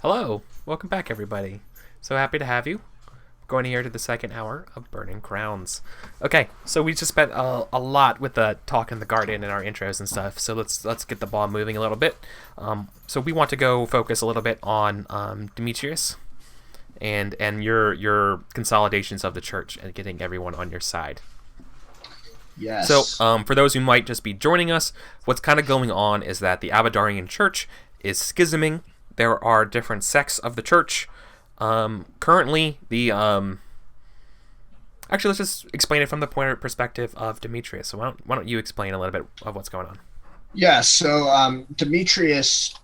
Hello, welcome back, everybody. So happy to have you. Going here to the second hour of Burning Crowns. Okay, so we just spent a lot with the talk in the garden and our intros and stuff. So let's get the ball moving a little bit. So we want to go focus a little bit on Demetrius and your consolidations of the church and getting everyone on your side. Yes. So, for those who might just be joining us, what's kind of going on is that the Abadarian Church is schisming. There are different sects of the church. Currently, actually, let's just explain it from the perspective of Demetrius. So why don't you explain a little bit of what's going on? Yeah, so Demetrius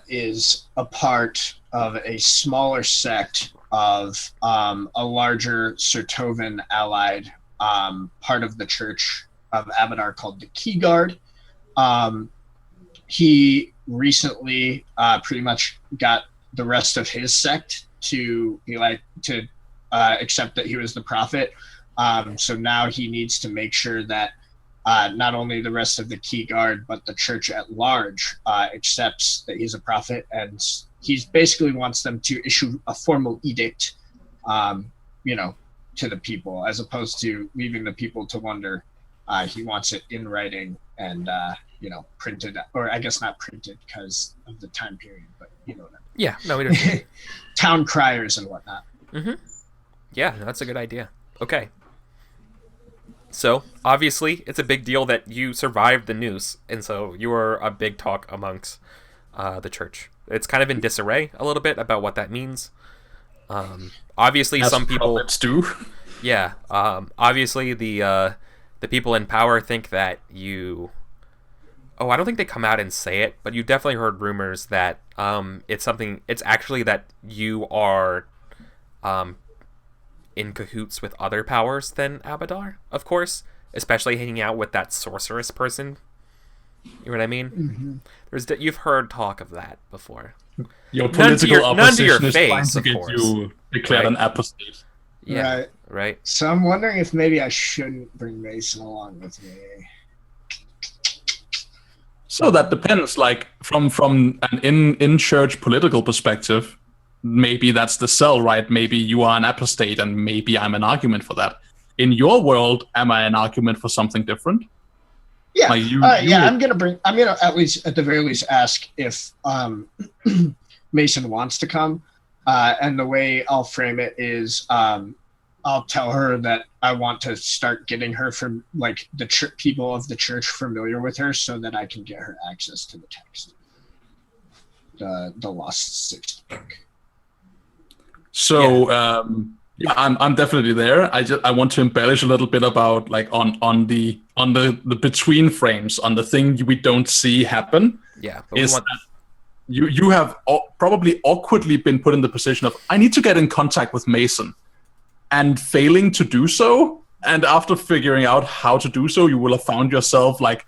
is a part of a smaller sect of a larger Sertovan allied part of the Church of Abadar called the Key Guard. He recently pretty much got the rest of his sect to accept that he was the prophet. So now he needs to make sure that not only the rest of the Key Guard, but the church at large accepts that he's a prophet, and he basically wants them to issue a formal edict, to the people, as opposed to leaving the people to wonder. He wants it in writing and printed, or I guess not printed because of the time period, but you know what I mean. Yeah, no, we don't. Town criers and whatnot. Mm-hmm. Yeah, that's a good idea. Okay. So, obviously, it's a big deal that you survived the news, and so you are a big talk amongst the church. It's kind of in disarray a little bit about what that means. Obviously, as some people prophets do. Yeah. Obviously, the people in power think that you. Oh, I don't think they come out and say it, but you definitely heard rumors that it's actually that you are in cahoots with other powers than Abadar, of course, especially hanging out with that sorceress person. You know what I mean? Mm-hmm. You've heard talk of that before. Your political opposition is trying face, to get you declared an apostate. Yeah, right. So I'm wondering if maybe I shouldn't bring Mason along with me. So that depends. Like from an in-church political perspective, maybe that's the sell, right? Maybe you are an apostate, and maybe I'm an argument for that. In your world, am I an argument for something different? Yeah, I'm gonna at the very least ask if Mason wants to come, and the way I'll frame it is I'll tell her that I want to start getting her from like the people of the church familiar with her, so that I can get her access to the text, the Lost Sixth book. So yeah, I'm definitely there. I want to embellish a little bit about like on the between frames, on the thing we don't see happen. Yeah, is that you have probably awkwardly been put in the position of I need to get in contact with Mason, and failing to do so. And after figuring out how to do so, you will have found yourself like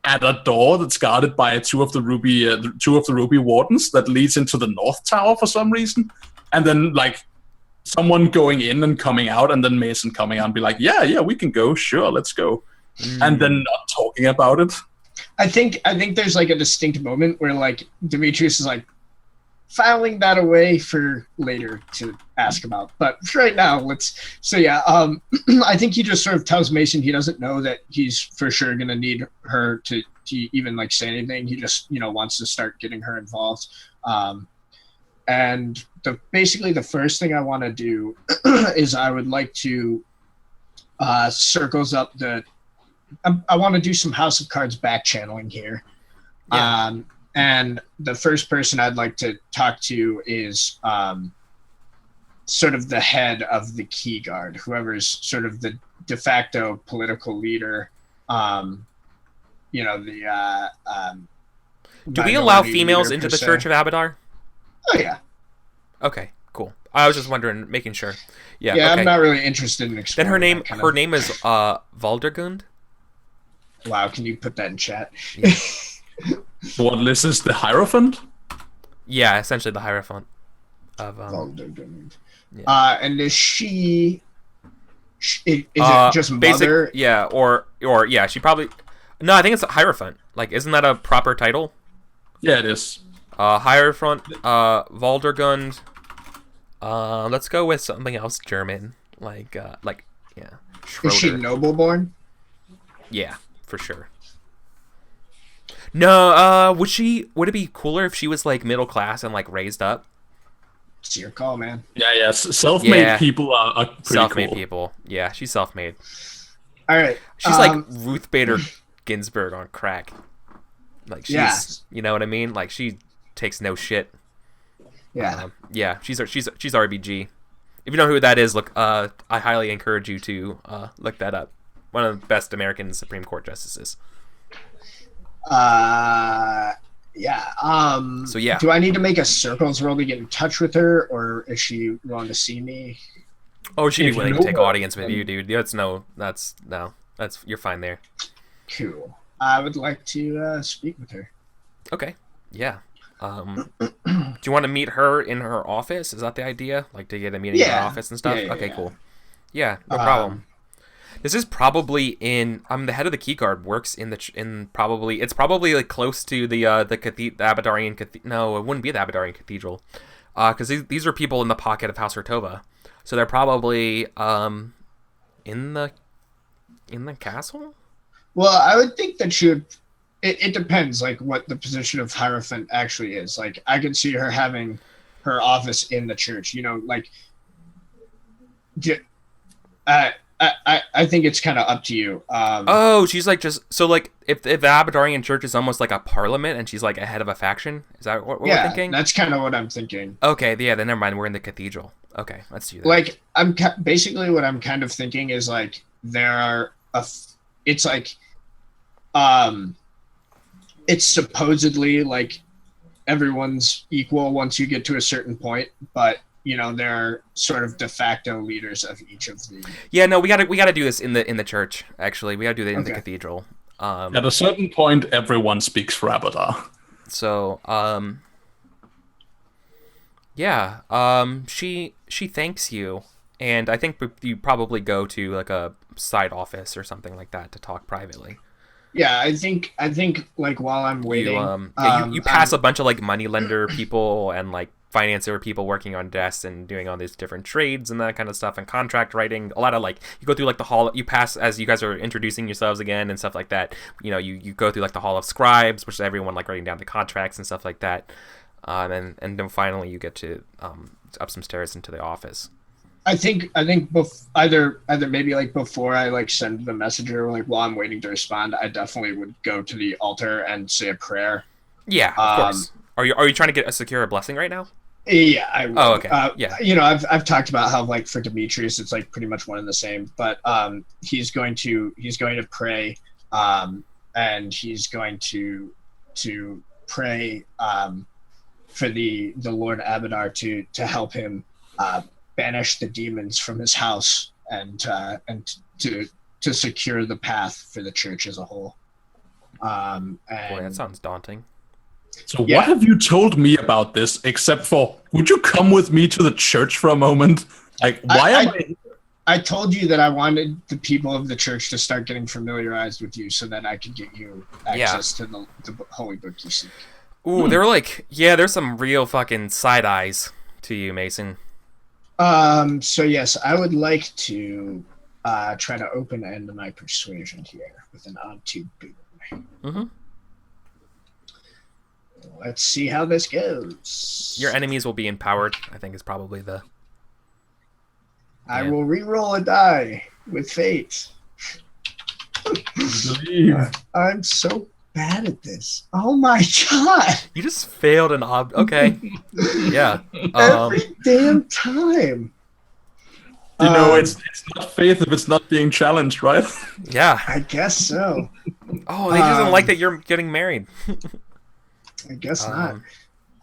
at a door that's guarded by two of the ruby wardens that leads into the North Tower for some reason, and then like someone going in and coming out, and then Mason coming out and be like, yeah, we can go, sure, let's go, and then not talking about it. I think there's like a distinct moment where like Demetrius is like filing that away for later to ask about, but for right now, I think he just sort of tells Mason he doesn't know that he's for sure gonna need her to even like say anything. He just wants to start getting her involved, and basically the first thing I want to do is I would like to circles up I want to do some House of Cards back channeling here. Yeah. And the first person I'd like to talk to is sort of the head of the Key Guard, whoever's sort of the de facto political leader. Do we allow females into the Church of Abadar? Oh, yeah. Okay, cool. I was just wondering, making sure. Yeah, okay. I'm not really interested in exploring. Then her name is Valdergund. Wow, can you put that in chat? Yeah. What, this is the Hierophant? Yeah, essentially the Hierophant of Valdergund. Yeah. And is she? Is it just mother? Yeah, or yeah, she probably. No, I think it's a Hierophant. Like, isn't that a proper title? Yeah, it is. Hierophant, Valdergund. Let's go with something else German, like yeah. Is she Schroeder. nobleborn? Yeah, for sure. No, would it be cooler if she was like middle class and like raised up? It's your call, man. Yeah. Self-made Yeah. people are pretty Self-made cool. people. Yeah, she's self-made. All right. She's like Ruth Bader Ginsburg on crack. Like she's, Yeah. you know what I mean? Like she takes no shit. Yeah. Yeah, she's RBG. If you know who that is, look. I highly encourage you to look that up. One of the best American Supreme Court justices. Yeah. So yeah. Do I need to make a circles roll to get in touch with her, or is she willing to see me? Oh, she'd be If willing you to take know- audience with you, dude. That's you're fine there. Cool. I would like to speak with her. Okay. Yeah. Do you want to meet her in her office? Is that the idea? Like to get a meeting in her Yeah. office and stuff? Yeah. Okay, cool. Yeah, no problem. This is probably in. The head of the keyguard works in probably. It's probably like close to the Abadarian Cathedral. No, it wouldn't be the Abadarian Cathedral, because these are people in the pocket of House Rotova, so they're probably in the castle. Well, I would think that she would. It depends, like what the position of Hierophant actually is. Like I could see her having her office in the church. You know, like. I think it's kind of up to you. Oh, she's like just so like if the Abadarian Church is almost like a parliament and she's like a head of a faction. Is that what we're thinking? That's kind of what I'm thinking. Okay, yeah, then never mind. We're in the cathedral. Okay, let's do that. Like basically what I'm kind of thinking is like there are it's like it's supposedly like everyone's equal once you get to a certain point, but you know there are sort of de facto leaders of each of the. Yeah, no, we gotta do this in the church. Actually, we gotta do that in the Okay. cathedral. At a certain point, everyone speaks for Abadar. So she thanks you, and I think you probably go to like a side office or something like that to talk privately. Yeah, I think like while I'm waiting, you pass a bunch of like moneylender people and like financier people working on desks and doing all these different trades and that kind of stuff and contract writing. A lot of like you go through like the hall. You pass as you guys are introducing yourselves again and stuff like that. You know, you go through like the hall of scribes, which is everyone like writing down the contracts and stuff like that. And then finally you get to up some stairs into the office. I think either maybe like before I like send the messenger, like while I'm waiting to respond, I definitely would go to the altar and say a prayer. Yeah, of course. Are you trying to secure a blessing right now? Yeah, I would. Oh, okay. Yeah. You know, I've talked about how like for Demetrius, it's like pretty much one and the same. But he's going to pray, and he's going to pray for the Lord Abadar to help him banish the demons from his house and to secure the path for the church as a whole. And Boy, that sounds daunting. So Yeah. what have you told me about this, except for, would you come with me to the church for a moment? Like, why am I... I told you that I wanted the people of the church to start getting familiarized with you so that I could get you access to the holy book you seek. Ooh, they're like, yeah, there's some real fucking side eyes to you, Mason. So yes, I would like to try to open end my persuasion here with an odd two boot. Mm-hmm. Let's see how this goes. Your enemies will be empowered, I think is probably the... I Yeah. will re-roll a die with fate. believe? I'm so bad at this. Oh my god! You just failed an okay. Yeah. Every damn time. You know, it's not faith if it's not being challenged, right? Yeah. I guess so. Oh, they just don't like that you're getting married. I guess not. Um,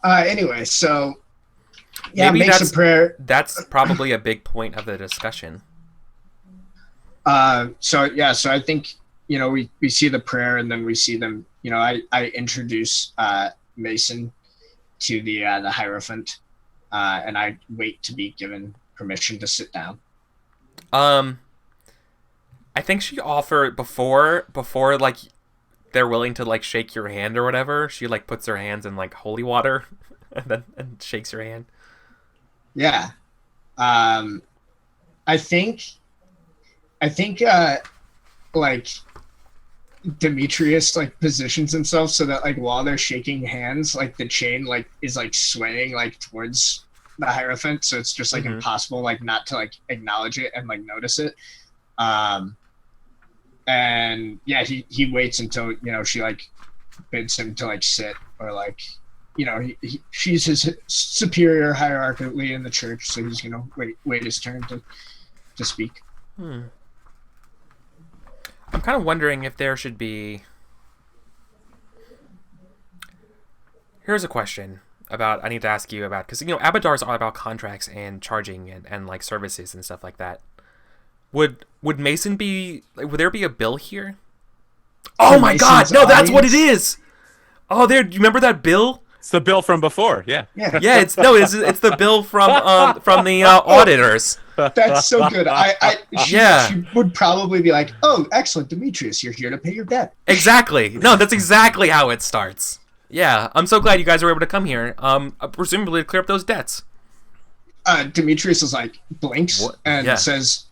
Anyway, so yeah, maybe makes a prayer. That's probably a big point of the discussion. So I think we see the prayer and then we see them. I introduce Mason to the Hierophant, and I wait to be given permission to sit down. I think she offered before like they're willing to like shake your hand or whatever, she like puts her hands in like holy water and shakes your hand. Yeah. I think like Demetrius like positions himself so that like while they're shaking hands, like the chain like is like swaying like towards the Hierophant, so it's just like impossible like not to like acknowledge it and like notice it. And yeah, he waits until, you know, she like bids him to like sit, or like, you know, she's his superior hierarchically in the church, so he's gonna wait his turn to speak. I'm kind of wondering if there should be... Here's a question about I need to ask you about, because, you know, Abadar's all about contracts and charging and like services and stuff like that. Would Mason be... Like, would there be a bill here? Oh my God! No, that's what it is! Oh, do you remember that bill? It's the bill from before, yeah. Yeah, it's the bill from the auditors. That's so good. She would probably be like, "Oh, excellent, Demetrius, you're here to pay your debt." Exactly. No, that's exactly how it starts. Yeah, I'm so glad you guys were able to come here. Presumably to clear up those debts. Demetrius is like blinks and says,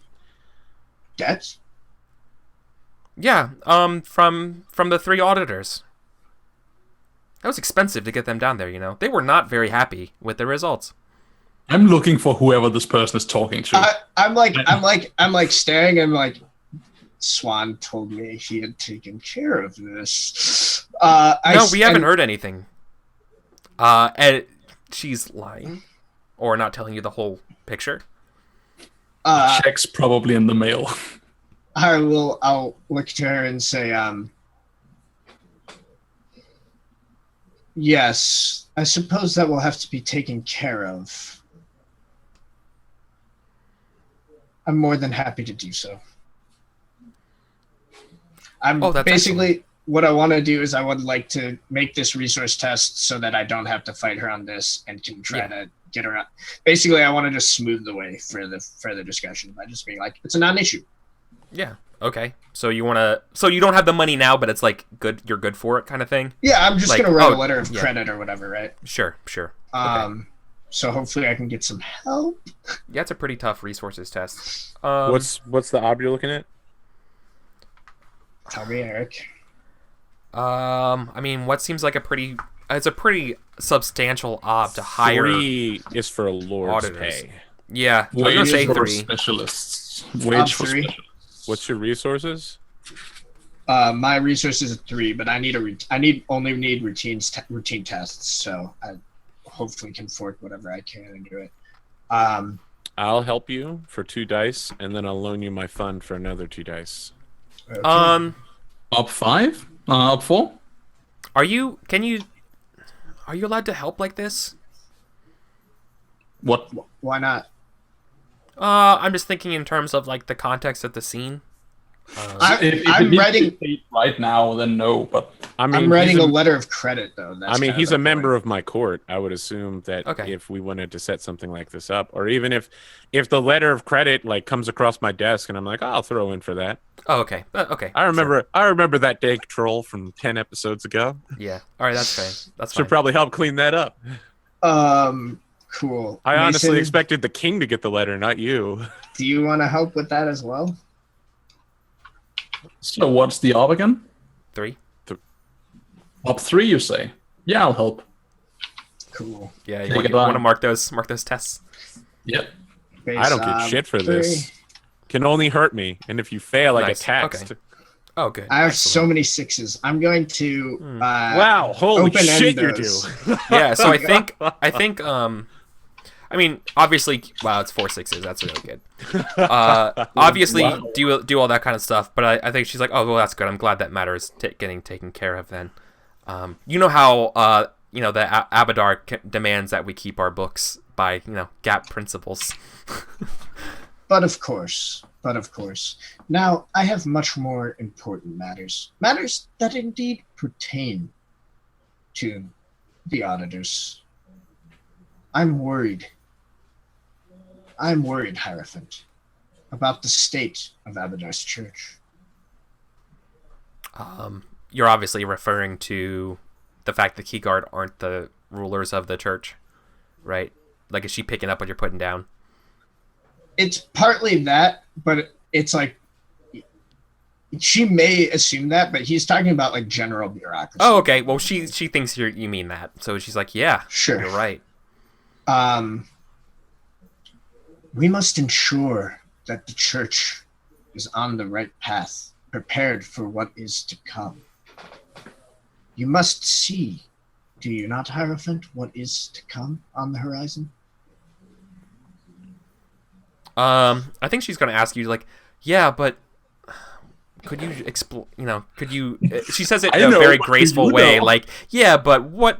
"Debts?" Yeah. From the 3 auditors. That was expensive to get them down there, you know. They were not very happy with the results. I'm looking for whoever this person is talking to. I'm like staring and like, Swan told me he had taken care of this. No, we haven't heard anything. And she's lying, or not telling you the whole picture. Check's probably in the mail. I'll look to her and say, yes, I suppose that will have to be taken care of. I'm more than happy to do so. Basically what I want to do is I would like to make this resource test so that I don't have to fight her on this and can try to get her out. Basically, I want to just smooth the way for the further discussion by just being like, it's a non-issue. Yeah. Okay. So you don't have the money now, but it's like good. You're good for it, kind of thing. Yeah, I'm just gonna write a letter of credit or whatever, right? Sure. Okay. So hopefully I can get some help. Yeah, it's a pretty tough resources test. What's the ob you're looking at? Tell me, Eric. I mean, what seems like it's a pretty substantial ob to hire. 3 is for a lord's auditors. pay. Yeah, I was gonna say 3. Specialists. Wage for 3. specialists. What's your resources? My resources is 3, but I only need routine tests, so I hopefully can fork whatever I can and do it. I'll help you for 2 dice, and then I'll loan you my fund for another 2 dice. Okay. Up 5? Up 4? Are you allowed to help like this? What? Why not? I'm just thinking in terms of like the context of the scene. If I'm it needs writing to be paid right now, then no. But I mean, I'm writing a letter of credit, though. He's a member of my court. I would assume that Okay. if we wanted to set something like this up, or even if the letter of credit like comes across my desk and I'm like, oh, I'll throw in for that. Oh, okay. Okay. I remember that day troll from 10 episodes ago. Yeah. All right. That's fine. That's Should fine. probably help clean that up. Cool. I honestly Mason, expected the king to get the letter, not you. Do you want to help with that as well? so what's the ob again? 3. Up 3, you say? Yeah, I'll help. Cool. Yeah. Take You it want to on. mark those tests? Yep. I don't get shit for this. Can only hurt me, and if you fail, I get Nice. taxed. Okay. Oh, good. I have Excellent. so many 6s. I'm going to Wow! Holy open-end shit, you those. do. Yeah. So I think I mean, obviously, wow, it's 4 6s. That's really good. Obviously, Wow. do all that kind of stuff. But I think she's like, oh, well, that's good. I'm glad that matter is getting taken care of. Then, you know how the Abadar demands that we keep our books by GAP principles. But of course. Now, I have much more important matters. Matters that indeed pertain to the auditors. I'm worried, Hierophant, about the state of Abadar's church. you're obviously referring to the fact that Keyguard aren't the rulers of the church, right? Like, is she picking up what you're putting down? It's partly that, but it's like she may assume that, but he's talking about like general bureaucracy. Oh, okay. Well, she thinks you mean that, so she's like, yeah, Sure. you're right. We must ensure that the church is on the right path, prepared for what is to come. You must see, do you not, Hierophant, what is to come on the horizon? I think she's gonna ask you, like, yeah, but could you explain? Could you? She says it in a very graceful way, like, yeah, but what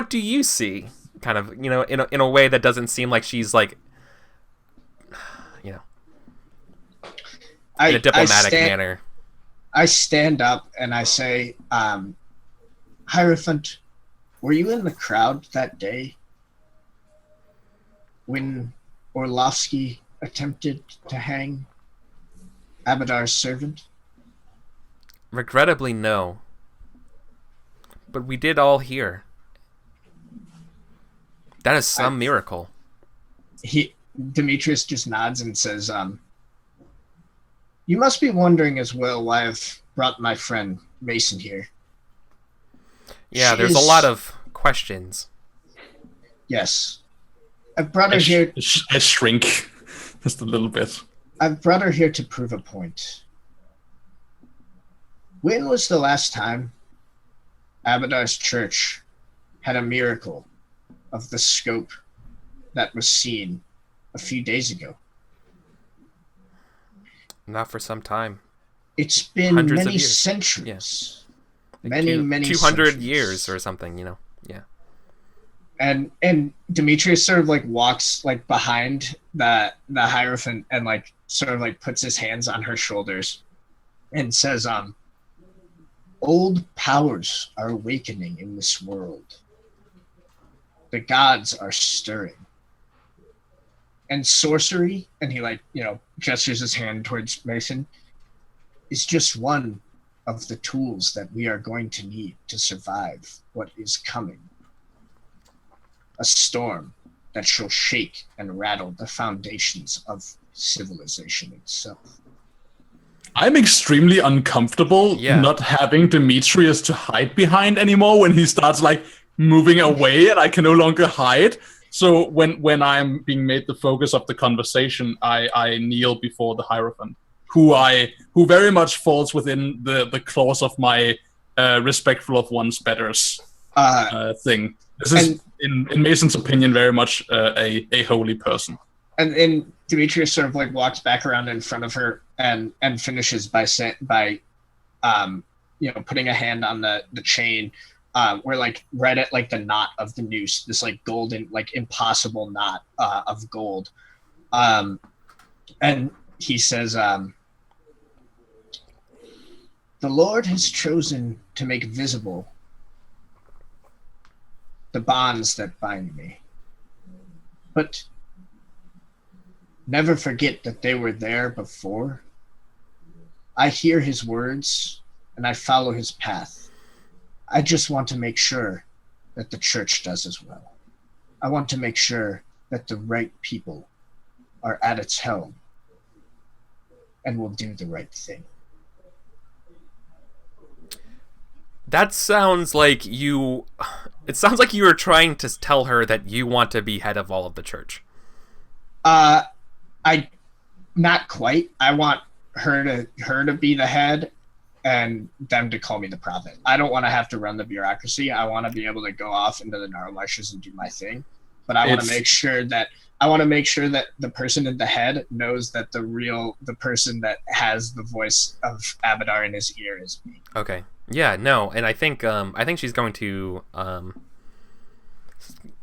do you see? Kind of, in a way that doesn't seem like she's like, in a diplomatic manner. I stand up and I say, Hierophant, were you in the crowd that day when Orlovsky attempted to hang Abadar's servant? Regrettably, no. But we did all hear. That is some miracle. Demetrius just nods and says, you must be wondering as well why I've brought my friend Mason here. Yeah, there's a lot of questions. Yes. I've brought her here... I shrink just a little bit. I've brought her here to prove a point. When was the last time Abadar's church had a miracle of the scope that was seen a few days ago? Not for some time. It's been Hundreds many of years. centuries. Like Many 200 centuries. years or something, Yeah. And Demetrius sort of like walks like behind the Hierophant and like sort of like puts his hands on her shoulders and says, old powers are awakening in this world. The gods are stirring. And sorcery, and he gestures his hand towards Mason, is just one of the tools that we are going to need to survive what is coming. A storm that shall shake and rattle the foundations of civilization itself. I'm extremely uncomfortable not having Demetrius to hide behind anymore when he starts like moving away and I can no longer hide. So when I'm being made the focus of the conversation, I kneel before the Hierophant, who very much falls within the clause of my respectful of one's betters thing. This is, in Mason's opinion, very much a holy person. And Demetrius sort of like walks back around in front of her and finishes by putting a hand on the chain. We're like right at like the knot of the noose, this like golden, like impossible knot of gold. And he says, the Lord has chosen to make visible the bonds that bind me. But never forget that they were there before. I hear his words and I follow his path. I just want to make sure that the church does as well. I want to make sure that the right people are at its helm and will do the right thing. That sounds like you... It sounds like you were trying to tell her that you want to be head of all of the church. Not quite. I want her to be the head and them to call me the prophet. I don't want to have to run the bureaucracy. I want to be able to go off into the Narwhals and do my thing. But I want to make sure that the person at the head knows that the person that has the voice of Abadar in his ear is me. Okay. Yeah, no, and I think she's going to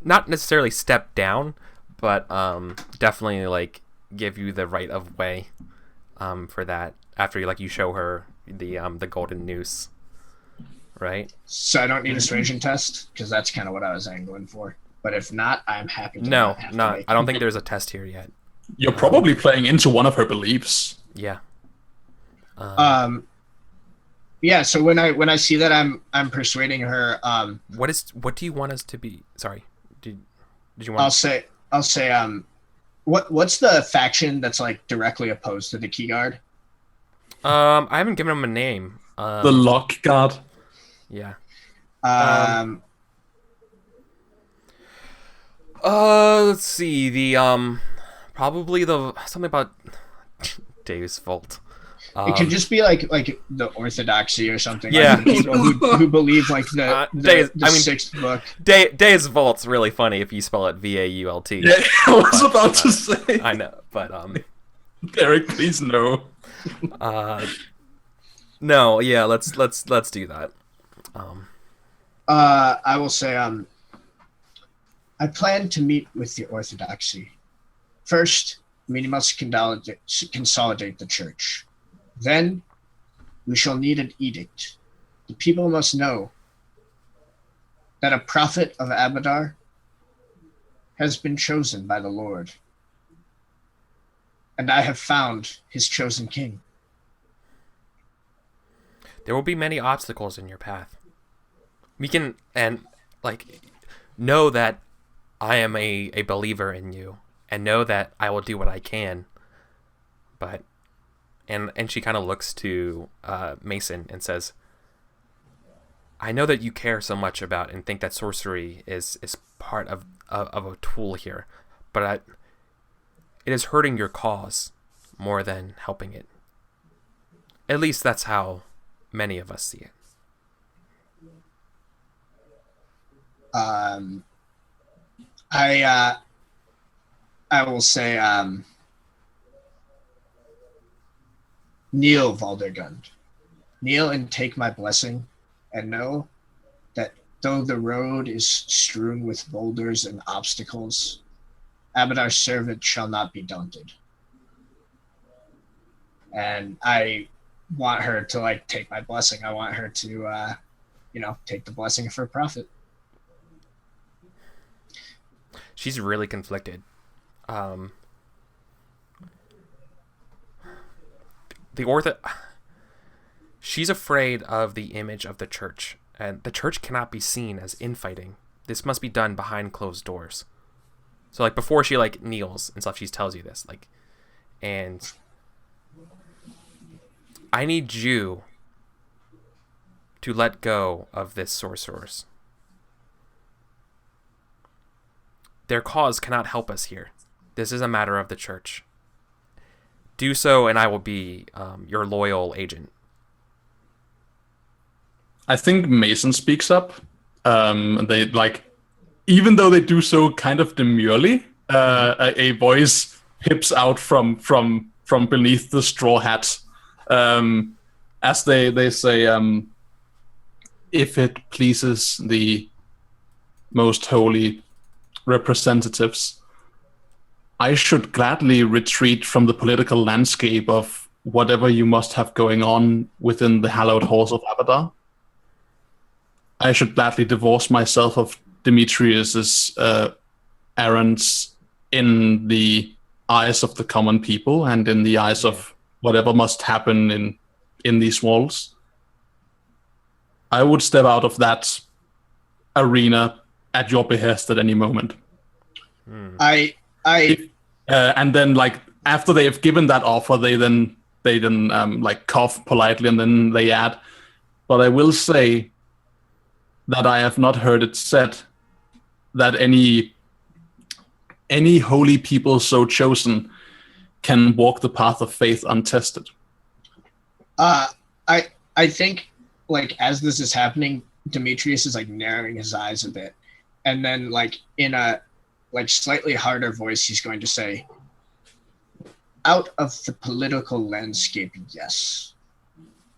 not necessarily step down, but definitely like give you the right of way for that after you show her the golden noose, right? So I don't need a persuasion test because that's kind of what I was angling for. But if not, I'm happy to. I don't think there's a test here yet. You're probably playing into one of her beliefs. Yeah. Yeah. So when I see that, I'm persuading her. What do you want us to be? Sorry, did you want? I'll say what's the faction that's like directly opposed to the Key Guard? I haven't given him a name. The Lock Guard. Yeah. Um, Let's see. The probably the something about Dave's Vault. it could just be like the Orthodoxy or something. Yeah. Like the people who believe like the sixth book. Dave's Vault's really funny if you spell it VAULT. Yeah, I was about to say. I know, but Eric, please no. No, yeah, let's do that. I will say I plan to meet with the Orthodoxy. First, we must consolidate the church. Then, we shall need an edict. The people must know that a prophet of Abadar has been chosen by the Lord. And I have found his chosen king. There will be many obstacles in your path. We can, and like, know that I am a believer in you, and know that I will do what I can. But, and she kind of looks to Mason and says, I know that you care so much about and think that sorcery is part of a tool here, but it is hurting your cause more than helping it. At least that's how many of us see it. I will say kneel, Valdergund. Kneel and take my blessing, and know that though the road is strewn with boulders and obstacles, Abadar's servant shall not be daunted. And I want her to like take my blessing. I want her to take the blessing of her prophet. She's really conflicted. She's afraid of the image of the church, and the church cannot be seen as infighting. This must be done behind closed doors. So like before she like kneels and stuff, she tells you this, like, and I need you to let go of this sorcerers. Their cause cannot help us here. This is a matter of the church. Do so, and I will be your loyal agent. I think Mason speaks up. They like, even though they do so kind of demurely, a voice pips out from beneath the straw hat, as they say, if it pleases the most holy representatives, I should gladly retreat from the political landscape of whatever you must have going on within the hallowed halls of Abadar. I should gladly divorce myself of Demetrius's errands in the eyes of the common people and in the eyes of whatever must happen in these walls. I would step out of that arena at your behest at any moment. And then like after they have given that offer, they then like cough politely and then they add, but I will say that I have not heard it said that any holy people so chosen can walk the path of faith untested. I think like as this is happening, Demetrius is like narrowing his eyes a bit, and then like in a like slightly harder voice, he's going to say, out of the political landscape, yes,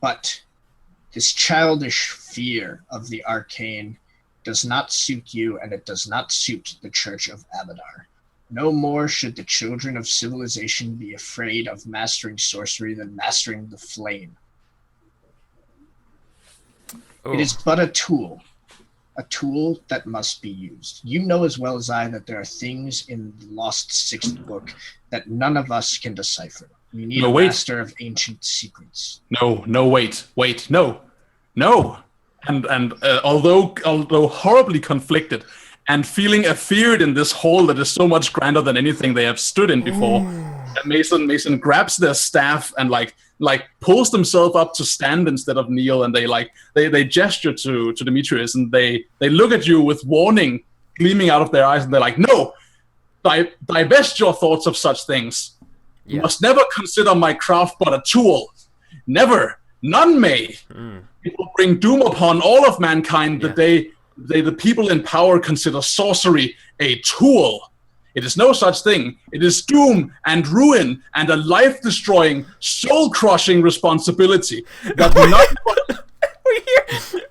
but this childish fear of the arcane does not suit you, and it does not suit the Church of Abadar. No more should the children of civilization be afraid of mastering sorcery than mastering the flame. Oh. It is but a tool that must be used. You know as well as I that there are things in the lost sixth book that none of us can decipher. We need a master of ancient secrets. No, wait. No. no. And although horribly conflicted and feeling afeared in this hole that is so much grander than anything they have stood in before, Mason grabs their staff and like pulls themselves up to stand instead of kneel, and they gesture to Demetrius, and they look at you with warning gleaming out of their eyes, and they're like, no, divest your thoughts of such things. You must never consider my craft but a tool. Never. None may. It will bring doom upon all of mankind that the people in power consider sorcery a tool. It is no such thing. It is doom and ruin and a life-destroying, soul-crushing responsibility that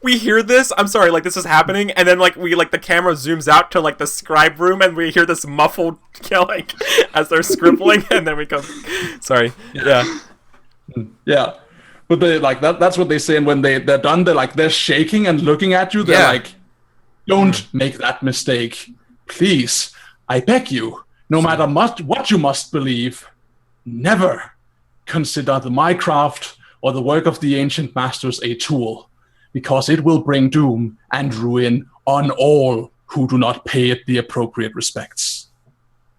we hear this. I'm sorry, like this is happening, and then the camera zooms out to the scribe room, and we hear this muffled killing as they're scribbling, and then we go. Sorry. Yeah. But they that's what they say, and when they're done, they're shaking and looking at you. They're like, don't make that mistake, please. I beg you, no matter what you must believe, never consider my craft or the work of the ancient masters a tool, because it will bring doom and ruin on all who do not pay it the appropriate respects.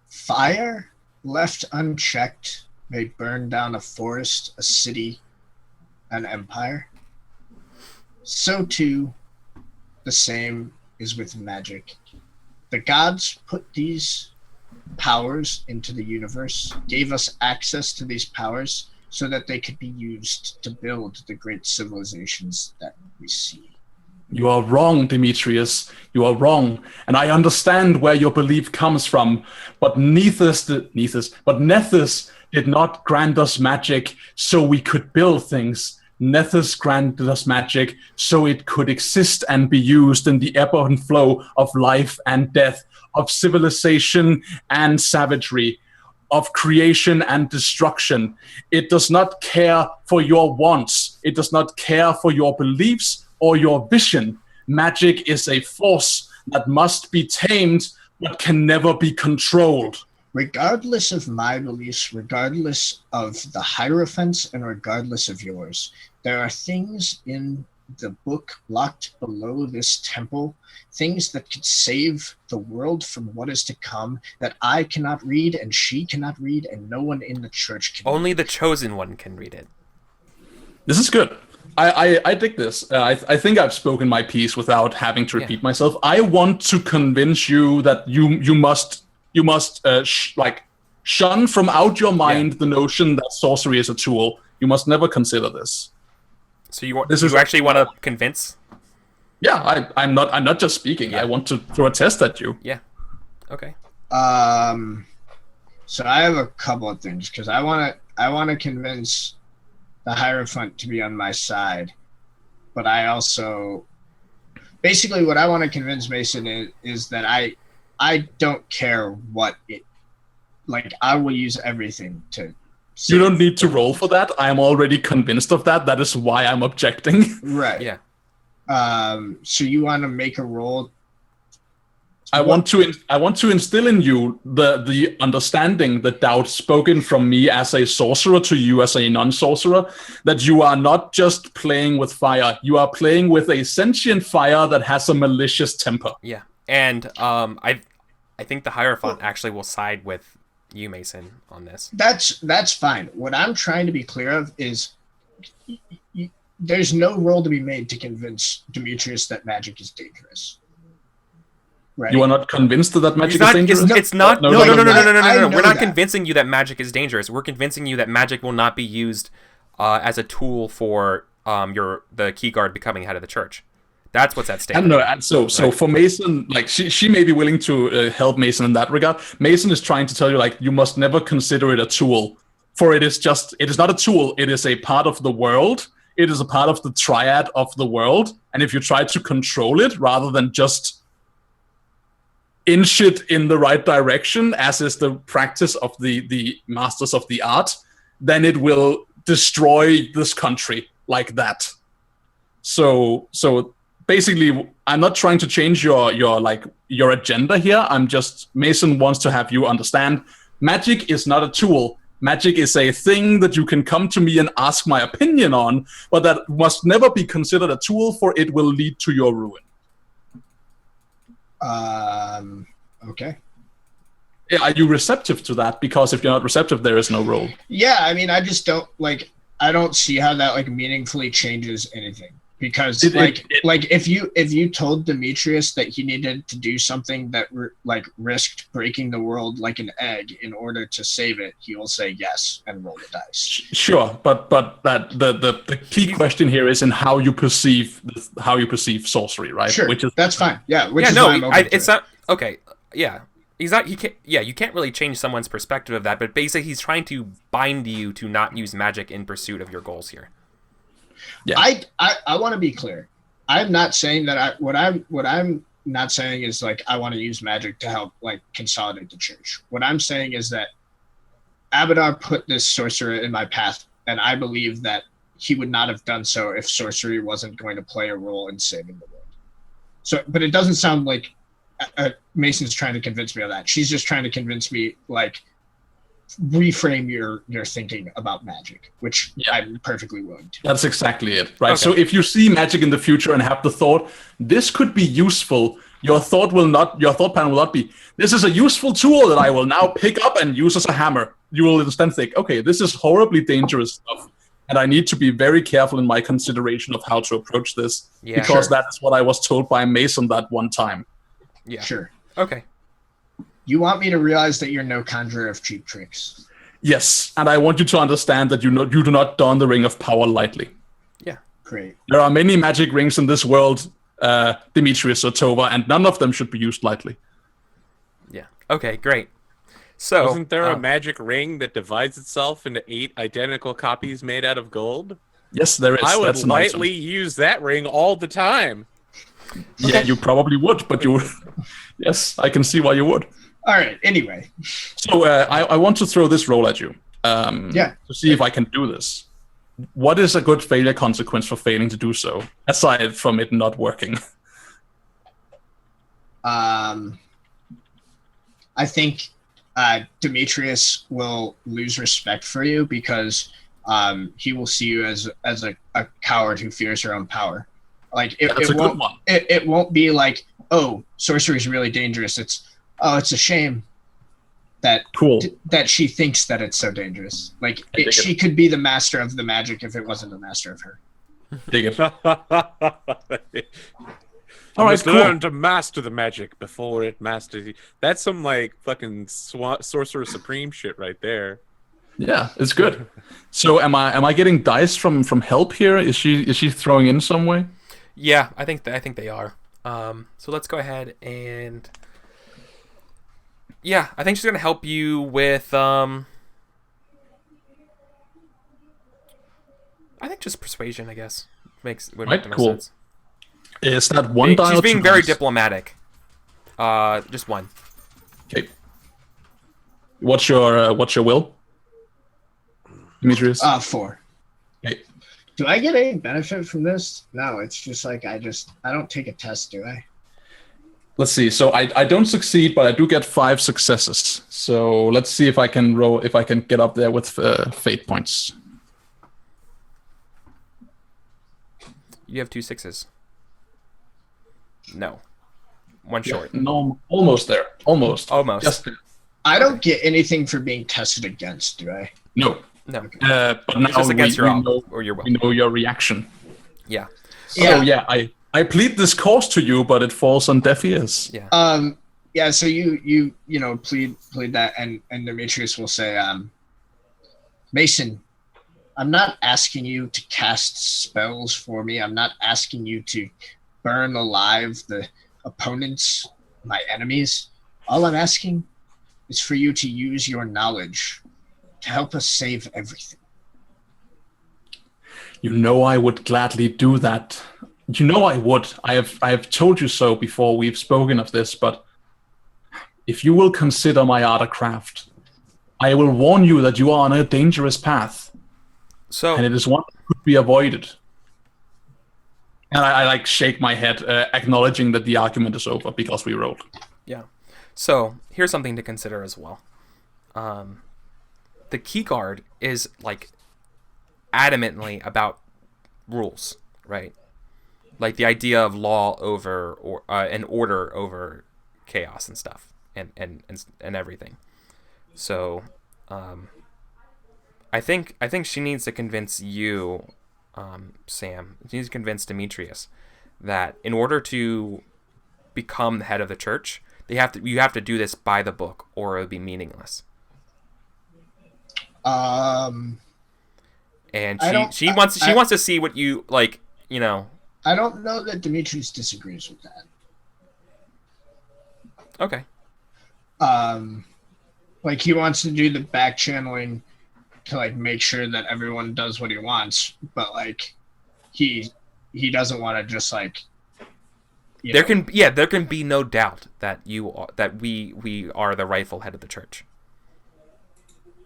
Fire, left unchecked, may burn down a forest, a city, an empire. So too, the same is with magic. The gods put these powers into the universe, gave us access to these powers so that they could be used to build the great civilizations that we see. You are wrong, Demetrius. You are wrong. And I understand where your belief comes from. But Nethys did not grant us magic so we could build things. Nethys granted us magic so it could exist and be used in the ebb and flow of life and death, of civilization and savagery, of creation and destruction. It does not care for your wants. It does not care for your beliefs or your vision. Magic is a force that must be tamed but can never be controlled. Regardless of my beliefs, regardless of the Hierophants, and regardless of yours, there are things in the book locked below this temple, things that could save the world from what is to come, that I cannot read and she cannot read and no one in the church can Only the chosen one can read it. This is good. I dig this. I think I've spoken my piece without having to repeat myself. I want to convince you that you must shun from out your mind the notion that sorcery is a tool. You must never consider this. So you actually want to convince? Yeah, I'm not just speaking. Yeah. I want to throw a test at you. Yeah. Okay. So I have a couple of things, because I want to convince the Hierophant to be on my side, but I also basically what I want to convince Mason is that I don't care what it, I will use everything to. You don't need to roll for that. I am already convinced of that. That is why I'm objecting. Right. Yeah. So you want to make a roll? I want to instill in you the understanding, the doubt spoken from me as a sorcerer to you as a non-sorcerer, that you are not just playing with fire. You are playing with a sentient fire that has a malicious temper. Yeah. And I think the Hierophant actually will side with you, Mason, on this. That's fine. What I'm trying to be clear of is there's no role to be made to convince Demetrius that magic is dangerous. Right. You are not convinced that magic is dangerous? It's not. No. We're not convincing you that magic is dangerous. We're convincing you that magic will not be used as a tool for the key guard becoming head of the church. That's what's at stake. I don't know. So for Mason, she may be willing to help Mason in that regard. Mason is trying to tell you, you must never consider it a tool, for it is not a tool. It is a part of the world. It is a part of the triad of the world. And if you try to control it rather than just inch it in the right direction, as is the practice of the masters of the art, then it will destroy this country like that. So basically, I'm not trying to change your agenda here. I'm just, Mason wants to have you understand, magic is not a tool. Magic is a thing that you can come to me and ask my opinion on, but that must never be considered a tool, for it will lead to your ruin. Okay. Yeah, are you receptive to that? Because if you're not receptive, there is no role. Yeah, I mean, I just don't I don't see how that meaningfully changes anything. Because if you told Demetrius that he needed to do something that risked breaking the world like an egg in order to save it, he will say yes and roll the dice. Sure, but that the key question here is in how you perceive sorcery, right? Sure, that's fine. Yeah, it's not okay. Yeah, he can't. Yeah, you can't really change someone's perspective of that. But basically, he's trying to bind you to not use magic in pursuit of your goals here. Yeah. I want to be clear. I'm not saying that what I'm not saying is I want to use magic to help consolidate the church. What I'm saying is that Abadar put this sorcerer in my path, and I believe that he would not have done so if sorcery wasn't going to play a role in saving the world. So, but it doesn't sound like Mason's trying to convince me of that. She's just trying to convince me reframe your thinking about magic, which I'm perfectly willing to. That's exactly it, right? Okay. So if you see magic in the future and have the thought, this could be useful, your thought pattern will not be, this is a useful tool that I will now pick up and use as a hammer. You will instead think, okay, this is horribly dangerous stuff, and I need to be very careful in my consideration of how to approach this, because that is what I was told by Mason that one time. Yeah. Sure. Okay. You want me to realize that you're no conjurer of cheap tricks. Yes, and I want you to understand that you do not don the ring of power lightly. Yeah. Great. There are many magic rings in this world, Demetrius or Tova, and none of them should be used lightly. Yeah. Okay, great. So wasn't there a magic ring that divides itself into 8 identical copies made out of gold? Yes, there is. I would That's lightly use that ring all the time. Yeah, you probably would, but you would. Yes, I can see why you would. All right. Anyway, so I want to throw this roll at you. To see if I can do this. What is a good failure consequence for failing to do so, aside from it not working? I think Demetrius will lose respect for you because he will see you as a coward who fears her own power. It won't be like, oh, sorcery is really dangerous. It's a shame that that she thinks that it's so dangerous. She could be the master of the magic if it wasn't a master of her. Dig it. All right, learn to master the magic before it masters you. That's some fucking sorcerer supreme shit right there. Yeah, it's good. So am I getting dice from help here? Is she throwing in some way? Yeah, I think they are. So let's go ahead and I think she's gonna help you with I think just persuasion. I guess would make the most sense. Is that one die? She's being very diplomatic. Just one. Okay. What's your will, Demetrius? 4. Okay. Do I get any benefit from this? No, it's just I don't take a test, do I? Let's see. So I don't succeed, but I do get 5 successes. So let's see if I can get up there with fate points. You have 2 6s. No. 1 short. No, almost there. Almost. Just I don't get anything for being tested against, do I? No. No. But now it's just against your will. We know your reaction. Yeah. So I plead this cause to you, but it falls on deaf ears. Yeah. So you plead that, and Demetrius will say, Mason, I'm not asking you to cast spells for me. I'm not asking you to burn alive the opponents, my enemies. All I'm asking is for you to use your knowledge to help us save everything. You know I would gladly do that. You know I would. I have told you so before we've spoken of this, but if you will consider my art of craft, I will warn you that you are on a dangerous path. And it is one that could be avoided. And I shake my head, acknowledging that the argument is over because we rolled. Yeah. So here's something to consider as well. the key guard is like adamantly about rules, right? Like the idea of law over or and order over chaos and stuff and everything. So I think she needs to convince you, Sam. She needs to convince Demetrius that in order to become the head of the church, you have to do this by the book, or it would be meaningless. And she wants to see what you like. You know. I don't know that Demetrius disagrees with that. Okay. Like he wants to do the back channeling to like make sure that everyone does what he wants, but like he doesn't want to just like. There can be no doubt that we are the rightful head of the church.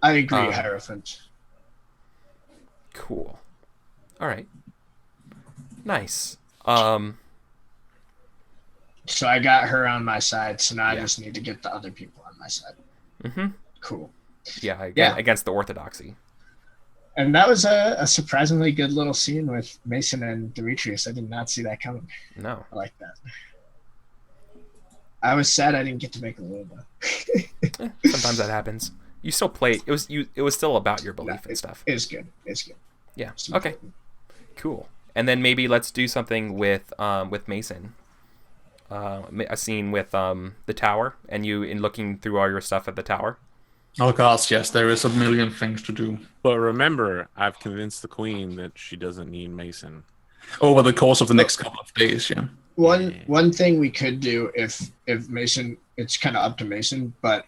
I agree, Hierophant. Cool. All right. Nice. So I got her on my side, so now I just need to get the other people on my side. Mm-hmm. Cool. Yeah, against the orthodoxy. And that was a surprisingly good little scene with Mason and Demetrius. I did not see that coming. No. I like that. I was sad I didn't get to make a little bit. Sometimes that happens. You still play. It was still about your belief and stuff. It's good. It's good. Yeah. Okay. Cool. And then maybe let's do something with Mason. A scene with the tower, and you in looking through all your stuff at the tower. Oh gosh, yes, there is a million things to do. But remember, I've convinced the queen that she doesn't need Mason. Over the course of the next couple of days, yeah. One thing we could do if Mason, it's kind of up to Mason, but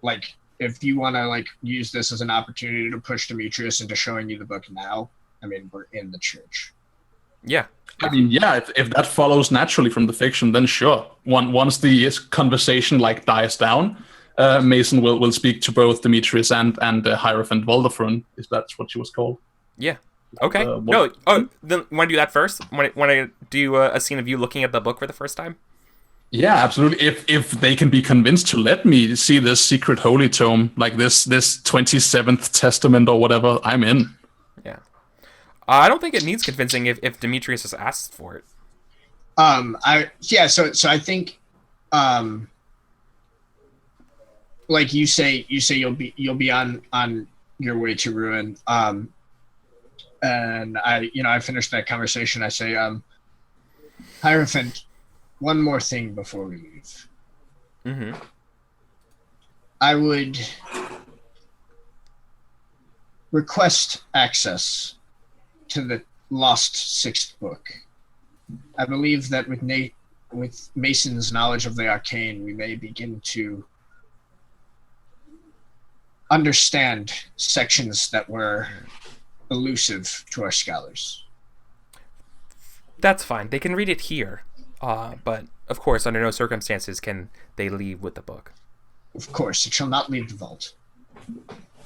like if you want to like use this as an opportunity to push Demetrius into showing you the book now, I mean, we're in the church. Yeah. I mean, yeah, if that follows naturally from the fiction, then sure. Once the conversation like dies down, Mason will speak to both Demetrius and Hierophant Volderfrun, if that's what she was called. Yeah. Okay. No. Oh, then want to do that first? Want to do a scene of you looking at the book for the first time? Yeah, absolutely. If they can be convinced to let me see this secret holy tome, like this 27th Testament or whatever, I'm in. Yeah. I don't think it needs convincing if Demetrius has asked for it. So I think like you say you'll be on your way to ruin. And I finished that conversation. I say, Hierophant, one more thing before we leave. Mm-hmm. I would request access to the lost sixth book. I believe that with Mason's knowledge of the arcane, we may begin to understand sections that were elusive to our scholars. That's fine. They can read it here. But, of course, under no circumstances can they leave with the book. Of course, it shall not leave the vault.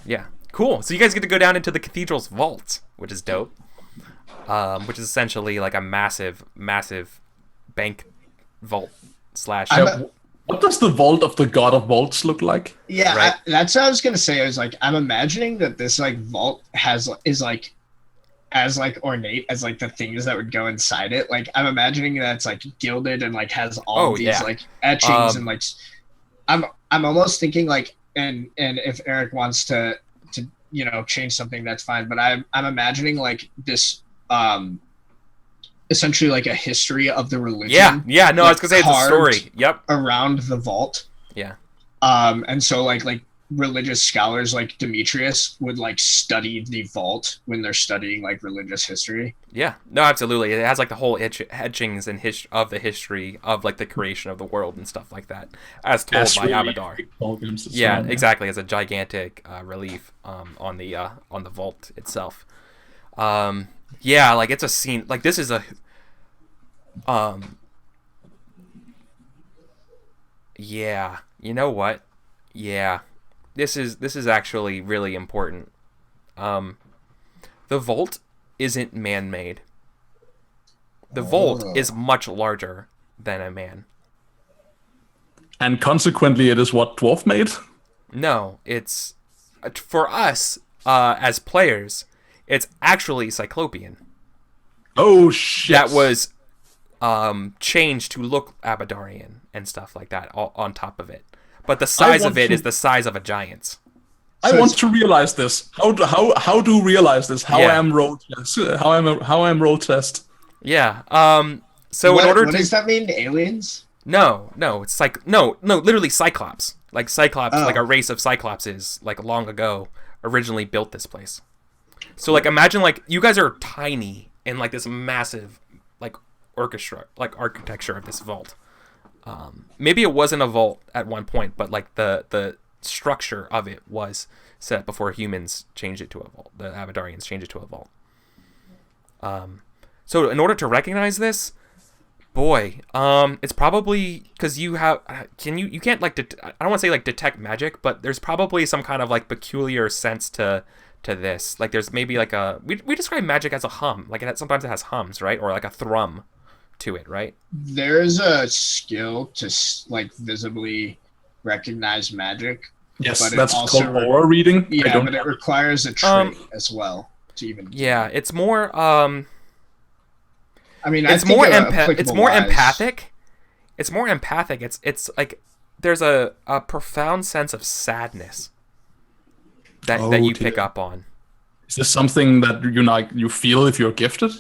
Yeah. Cool. So you guys get to go down into the cathedral's vault, which is dope. Which is essentially like a massive bank vault / What does the vault of the god of vaults look like? Yeah, right? That's what I was gonna say. I was like, I'm imagining that this like vault is like as like ornate as like the things that would go inside it. Like I'm imagining that it's like gilded and like has all these like etchings and like I'm almost thinking like and if Eric wants to change something, that's fine. But I'm imagining like this essentially like a history of the religion. Yeah. No, I was gonna say it's a story. Yep. Around the vault. Yeah. And so like religious scholars like Demetrius would like study the vault when they're studying like religious history. Yeah. No, absolutely. It has like the whole etchings and of the history of like the creation of the world and stuff like that, as told by Abadar. Yeah, exactly. As a gigantic relief on the vault itself. Yeah, like it's a scene. Like this is a yeah. You know what? Yeah. This is actually really important. The vault isn't man-made. The vault is much larger than a man. And consequently, it is what dwarf made? No, it's for us as players, it's actually Cyclopean. Oh shit! That was changed to look Abadarian and stuff like that on top of it. But the size of it is the size of a giant's. I want to realize this. How do realize this? How I am roll test? How I am roll test? Yeah. So what, in order what to does that mean? Aliens? no, it's like no, literally Cyclops. Like Cyclops, like a race of Cyclopses, like long ago, originally built this place. So like imagine like you guys are tiny in like this massive like architecture of this vault. Maybe it wasn't a vault at one point, but like the structure of it was set before humans changed it to a vault. The Abadarians changed it to a vault. So in order to recognize this, boy, it's probably because you have you can't like I don't want to say like detect magic, but there's probably some kind of like peculiar sense to this. Like there's maybe like we describe magic as a hum, like sometimes it has hums, right, or like a thrum to it, right? There's a skill to like visibly recognize magic. Yes, but that's called aura reading. Yeah, but it requires a trait as well to even. Yeah, it's more. I mean, it's more empathic. It's more empathic. It's like there's a profound sense of sadness that you pick up on. Is this something that you feel if you're gifted?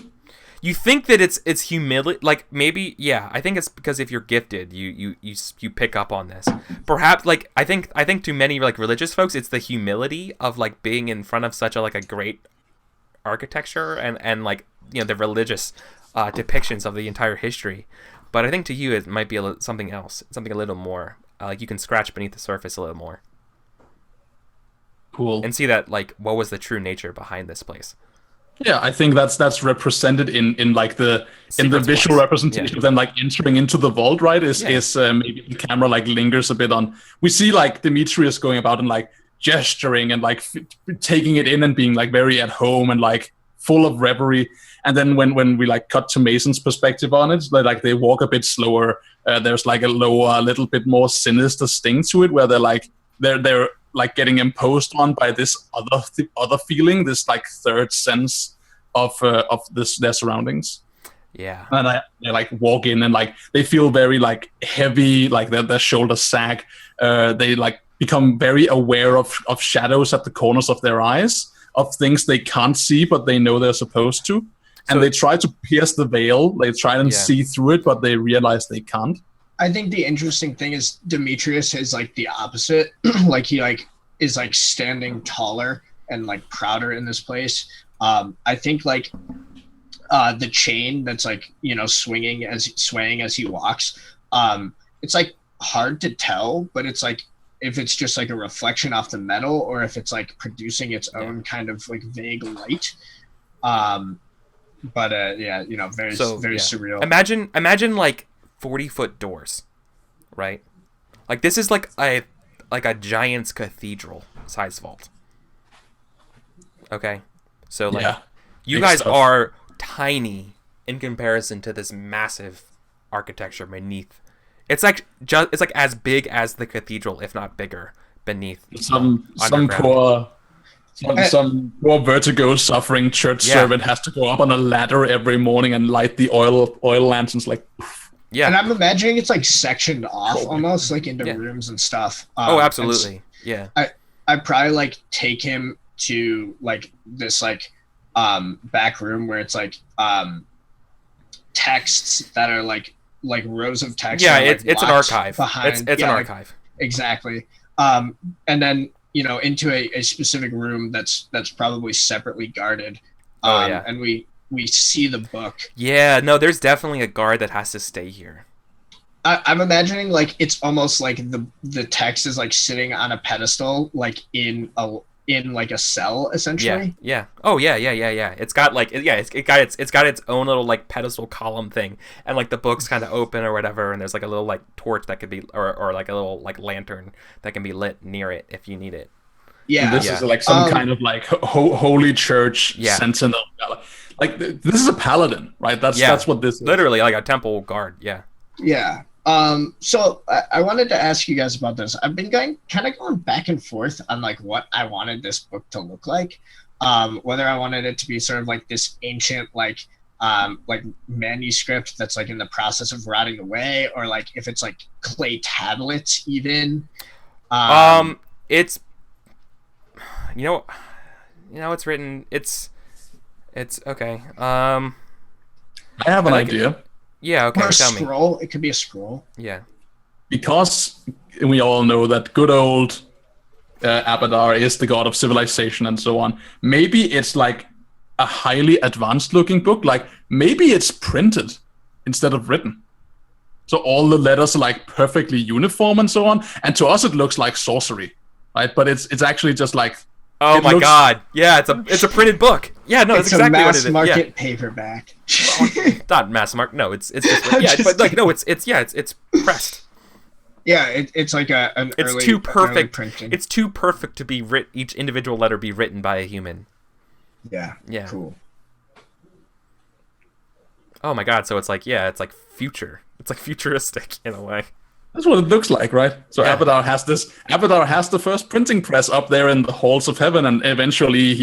You think that it's humility, like maybe, yeah. I think it's because if you're gifted, you pick up on this. Perhaps, like I think to many like religious folks, it's the humility of like being in front of such a great architecture and like the religious depictions of the entire history. But I think to you it might be something else, something a little more. Like you can scratch beneath the surface a little more. Cool. And see that like what was the true nature behind this place. Yeah, I think that's represented in like the visual representation of them like entering into the vault, right? Is maybe the camera like lingers a bit on. We see like Demetrius going about and like gesturing and like taking it in and being like very at home and like full of reverie. And then when we like cut to Mason's perspective on it, they walk a bit slower. There's like a lower, a little bit more sinister sting to it, where they're like getting imposed on by this other feeling, this like third sense of their surroundings. Yeah. And they like walk in and like they feel very like heavy, like their shoulders sag. They like become very aware of shadows at the corners of their eyes, of things they can't see but they know they're supposed to. And they try to pierce the veil. They try and see through it, but they realize they can't. I think the interesting thing is Demetrius is like the opposite. Like he like is like standing taller and like prouder in this place. I think like the chain that's like swaying as he walks. It's like hard to tell, but it's like if it's just like a reflection off the metal or if it's like producing its own kind of like vague light. But very surreal. Imagine like 40-foot doors, right? Like this is like a giant's cathedral size vault. Okay, so like you guys are tiny in comparison to this massive architecture beneath. It's like as big as the cathedral, if not bigger, beneath. Some poor vertigo suffering church servant has to go up on a ladder every morning and light the oil lanterns like. Yeah, and I'm imagining it's like sectioned off almost like into rooms and stuff. Oh, absolutely. Yeah. I'd probably like take him to like this like back room where it's like texts that are like rows of text. Yeah, it's an archive. It's an archive. Exactly. And then into a specific room that's probably separately guarded. And we see the book. Yeah, no, there's definitely a guard that has to stay here. I'm imagining like it's almost like the text is like sitting on a pedestal, like in like a cell essentially. Yeah. Oh yeah. It's got like it's got its own little like pedestal column thing, and like the book's kind of open or whatever, and there's like a little like torch that could be or like a little like lantern that can be lit near it if you need it. Yeah. And this is like some kind of like holy church sentinel. Like this is a paladin, right? That's what this is. Literally like a temple guard. Yeah. Yeah. So I wanted to ask you guys about this. I've been going back and forth on like what I wanted this book to look like. Whether I wanted it to be sort of like this ancient like manuscript that's like in the process of rotting away, or like if it's like clay tablets even. It's it's written. It's okay. I have an idea. Yeah, okay. Or a Tell me. scroll. It could be a scroll. Yeah. Because we all know that good old Abadar is the god of civilization and so on. Maybe it's like a highly advanced looking book. Like maybe it's printed instead of written. So all the letters are like perfectly uniform and so on. And to us it looks like sorcery, right? But it's actually just like. Oh my god! Yeah, it's a printed book. Yeah, no, It's that's exactly what it is. a mass market paperback. Not mass market. No, it's just but like no, it's pressed. Yeah, it's like an It's early, too early perfect. printing. It's too perfect to be each individual letter be written by a human. Yeah. Cool. Oh my god! So it's like future. It's like futuristic in a way. That's what it looks like, right? So Yeah. Abadar has the first printing press up there in the halls of heaven, and eventually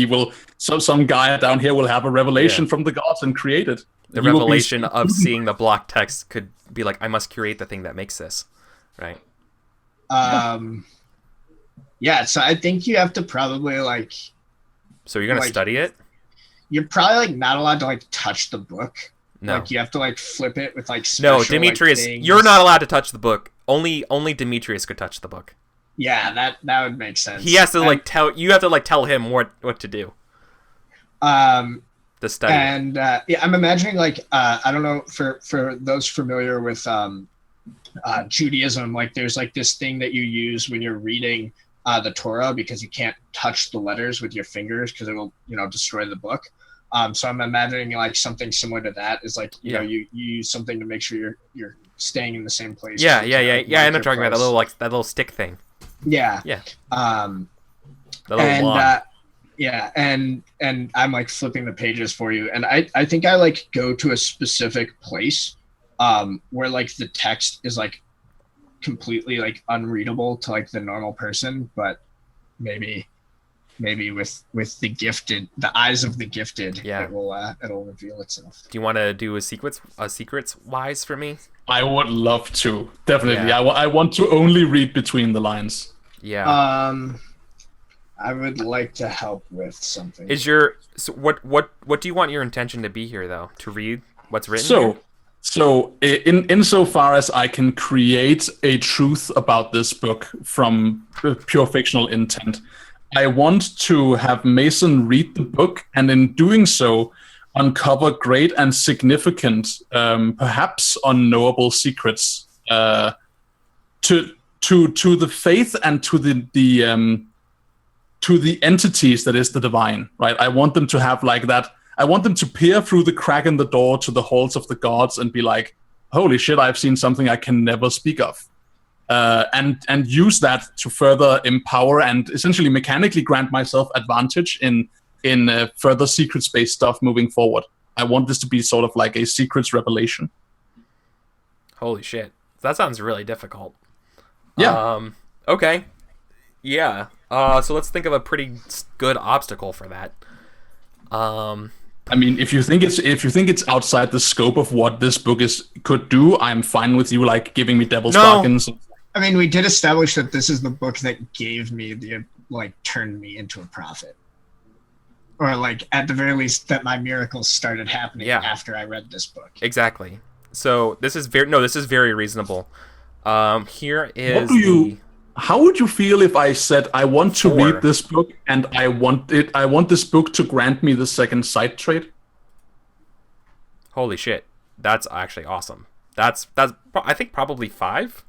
some guy down here will have a revelation from the gods and create it. The revelation of seeing the block text could be like, I must curate the thing that makes this, right? Yeah, so I think you have to probably like. So you're gonna study it? You're probably like not allowed to like touch the book. No. Like you have to like flip it with like special, No, Demetrius, like, things. you're not allowed to touch the book. Only Demetrius could touch the book. Yeah, that would make sense. He has to you have to tell him what to do. The study. And yeah, I'm imagining like I don't know, for those familiar with Judaism, like there's like this thing that you use when you're reading the Torah, because you can't touch the letters with your fingers because it will destroy the book. So I'm imagining like something similar to that is like you know you use something to make sure you're staying in the same place. Yeah. I know talking about that little stick thing. Yeah. Yeah. The little wand. Yeah, and I'm like flipping the pages for you, and I think I like go to a specific place where like the text is like completely like unreadable to like the normal person, but maybe with the eyes of the gifted, it'll reveal itself. Do you want to do a secrets wise for me? I would love to, definitely. Yeah. I want to only read between the lines. Yeah. I would like to help with something. What do you want your intention to be here though? To read what's written here? So insofar as I can create a truth about this book from pure fictional intent, I want to have Mason read the book, and in doing so, uncover great and significant, perhaps unknowable secrets to the faith and to the entities that is the divine. Right? I want them to have like that. I want them to peer through the crack in the door to the halls of the gods and be like, "Holy shit! I've seen something I can never speak of." And use that to further empower and essentially mechanically grant myself advantage in further secrets-based stuff moving forward. I want this to be sort of like a secrets revelation. Holy shit. That sounds really difficult. Yeah. Okay. Yeah. So let's think of a pretty good obstacle for that. I mean, if you think it's outside the scope of what this book could do, I'm fine with you like giving me devil's bargains. I mean, we did establish that this is the book that gave me turned me into a prophet. Or like at the very least that my miracles started happening after I read this book. Exactly. So this is very reasonable. Here is How would you feel if I said I want to read this book and I want this book to grant me the second sight trait? Holy shit. That's actually awesome. That's I think probably 5.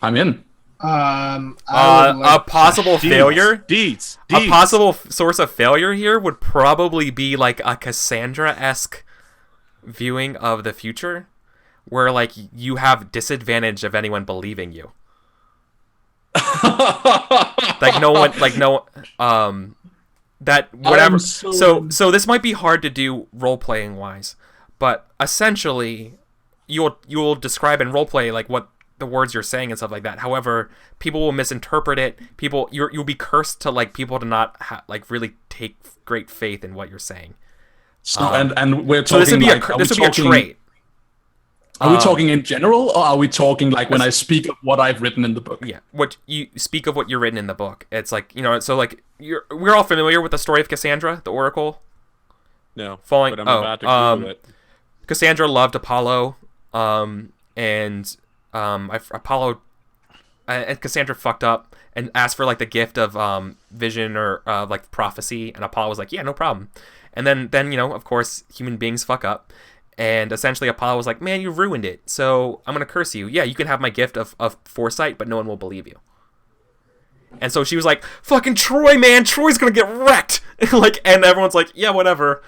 I'm in. A possible failure. Deeds. A possible source of failure here would probably be like a Cassandra-esque viewing of the future, where like you have disadvantage of anyone believing you. Like no one, that whatever. So this might be hard to do role playing wise, but essentially, you'll describe and roleplay like what the words you're saying and stuff like that. However, people will misinterpret it. You'll be cursed to like people to not like really take great faith in what you're saying. So, and we're talking So this would be like, this would be a trait. Are we talking in general, or are we talking like when I speak of what I've written in the book? Yeah, what you speak of what you're written in the book. It's like, so like we're all familiar with the story of Cassandra, the Oracle. No, Falling. but I'm about to Google it. Cassandra loved Apollo, and Apollo and Cassandra fucked up and asked for like the gift of vision or like prophecy, and Apollo was like, yeah, no problem. And then of course human beings fuck up. And essentially Apollo was like, man, you ruined it, so I'm going to curse you. Yeah, you can have my gift of foresight, but no one will believe you. And so she was like, fucking Troy, man, Troy's going to get wrecked. And everyone's like, yeah, whatever.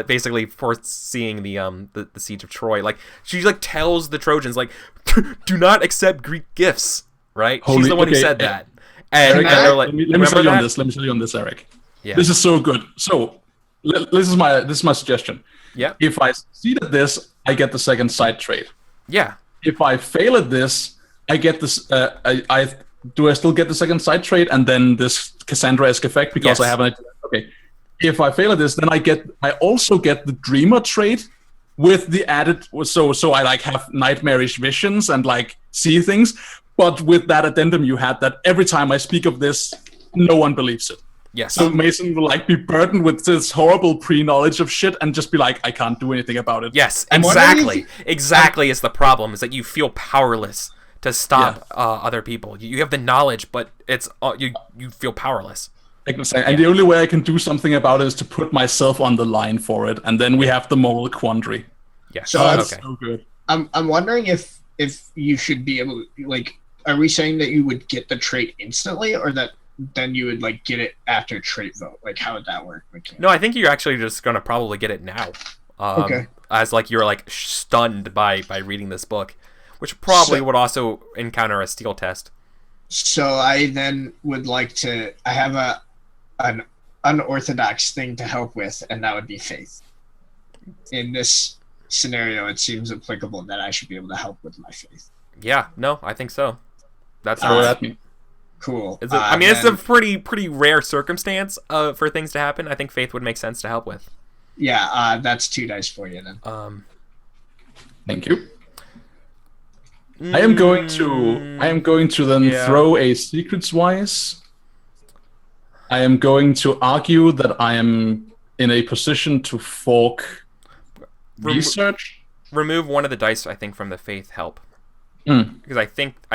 Basically foreseeing the siege of Troy. Like, she like tells the Trojans, like, do not accept Greek gifts, right? She's the one who said that. And, Eric, they're like, let me tell you on this. Let me tell you on this, Eric. Yeah. This is so good. So this is my suggestion. Yeah. If I succeed at this, I get the second side trait. Yeah. If I fail at this, I get this. I still get the second side trait and then this Cassandra-esque effect because I have an. Okay. If I fail at this, then I also get the dreamer trait with the added. So I like have nightmarish visions and like see things, but with that addendum you had that every time I speak of this, no one believes it. Yes. So Mason will like be burdened with this horrible pre-knowledge of shit and just be like, I can't do anything about it. Yes, exactly. Exactly is the problem, is that you feel powerless to stop other people. You have the knowledge, but it's you feel powerless. And the only way I can do something about it is to put myself on the line for it, and then we have the moral quandary. Yeah. So that's so good. I'm wondering if you should be able to, like, are we saying that you would get the trait instantly, or that then you would like get it after trait vote? Like, how would that work? No, I think you're actually just gonna probably get it now. Okay. As like you're like stunned by reading this book, which probably would also encounter a steel test. So I then would like to. I have an unorthodox thing to help with, and that would be faith. In this scenario, it seems applicable that I should be able to help with my faith. Yeah. No, I think so. That's what that means. Cool. It's a pretty rare circumstance for things to happen. I think faith would make sense to help with. Yeah, that's 2 dice for you then. Thank you. I am going to then throw a secrets wise. I am going to argue that I am in a position to fork research. Remove one of the dice, I think, from the faith help. Because I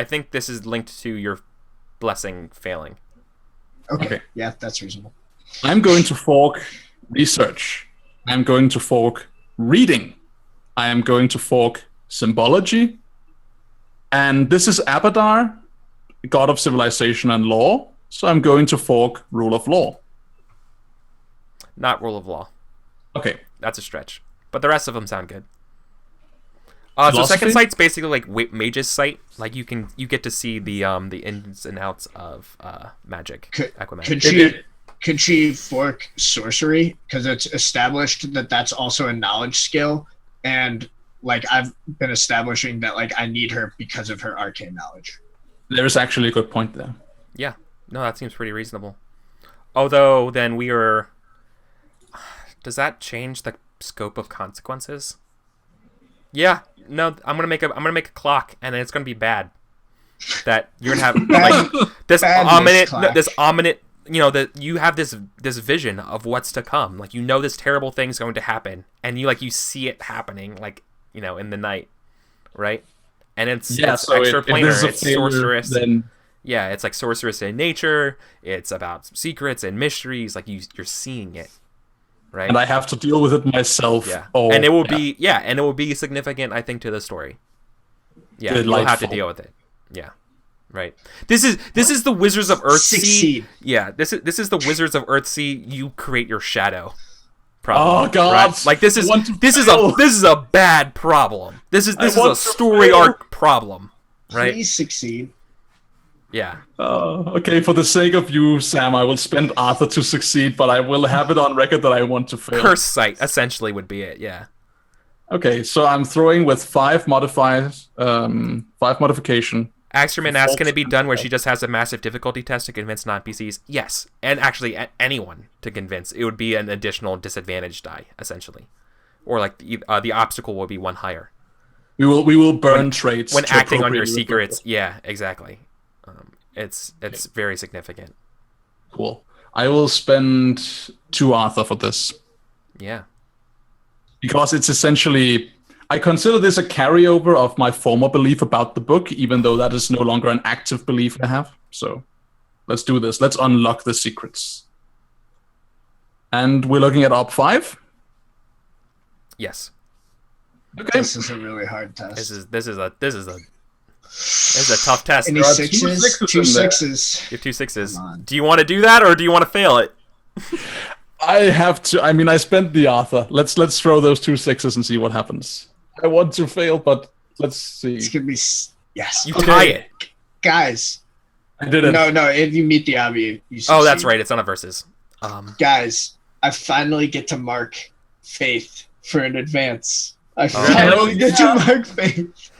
think this is linked to your blessing failing. Okay. Yeah, that's reasonable. I'm going to fork research. I'm going to fork reading. I am going to fork symbology. And this is Abadar, god of civilization and law. So I'm going to fork rule of law. Not rule of law. Okay. That's a stretch. But the rest of them sound good. So second sight's basically like mage's sight. Like you get to see the ins and outs of magic. Could she fork sorcery, because it's established that that's also a knowledge skill, and like I've been establishing that like I need her because of her arcane knowledge. There's actually a good point there. Yeah, no, that seems pretty reasonable. Although then does that change the scope of consequences? Yeah, no, I'm gonna make a clock, and it's gonna be bad. That you're gonna have like this ominous, that you have this vision of what's to come. Like this terrible thing's going to happen, and you see it happening, like in the night, right? And it's so extraplanar. It's sorceress. Then... Yeah, it's like sorceress in nature. It's about secrets and mysteries. Like you're seeing it. Right. And I have to deal with it myself. Yeah. And it will be significant, I think, to the story. Yeah, you'll have to deal with it. Yeah. Right. This is the Wizards of Earthsea. Yeah, this is the Wizards of Earthsea. You create your shadow problem. Oh god. Right? Like this is a bad problem. This is a story arc problem. Right? Please succeed. Yeah. Okay, for the sake of you, Sam, I will spend Arthur to succeed, but I will have it on record that I want to fail. Curse sight, essentially, would be it, yeah. Okay, so I'm throwing with 5 modifiers, 5 modification. Axterman asks, can it be done where she just has a massive difficulty test to convince non-PCs? Yes, and actually anyone to convince. It would be an additional disadvantage die, essentially. Or like the obstacle will be one higher. We will burn traits when to acting on your appropriately secrets. Yeah, exactly. It's very significant. Cool. I will spend 2 Arthur for this. Yeah. Because it's essentially... I consider this a carryover of my former belief about the book, even though that is no longer an active belief I have. So let's do this. Let's unlock the secrets. And we're looking at Op 5? Yes. Okay. This is a really hard test. This is a tough test. Any There are 6s? 2 2 6s. You have 2 6s. Come on. Do you want to do that or do you want to fail it? I have to... I mean, I spent the Arthur. Let's throw those 2 6s and see what happens. I want to fail, but let's see. It's gonna be yes. You tie it. Guys. I did it. No. If you meet the obby, you succeed. Oh, that's right. It's not a versus. Guys, I finally get to mark Faith for an advance. I Oh. finally get to mark Faith.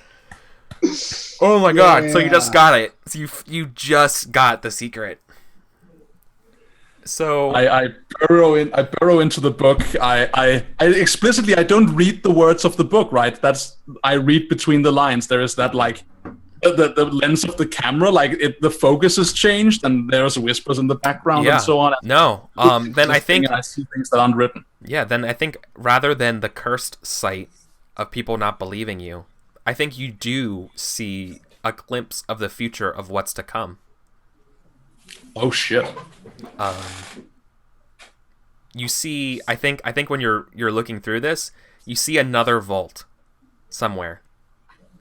Oh my god! So you just Yeah. got it. So you just got the secret. So I burrow into the book. I explicitly I don't read the words of the book, right? I read between the lines. There is that like the lens of the camera, like the focus has changed, and there's whispers in the background yeah. and so on. No. Then I think I see things that aren't written. yeah. Then I think rather than the cursed sight of people not believing you, I think you do see a glimpse of the future of what's to come. Oh shit! You see, I think when you're looking through this, you see another vault somewhere.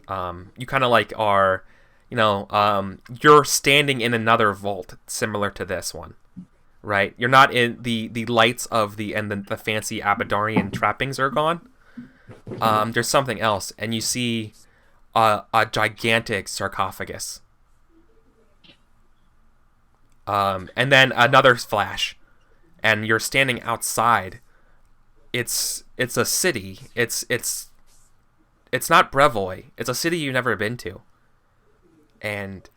You kind of like are, you're standing in another vault similar to this one, right? You're not in the lights of the fancy Abadarian trappings are gone. There's something else, and you see a gigantic sarcophagus. And then another flash, and you're standing outside. It's a city. It's not Brevoy. It's a city you've never been to, and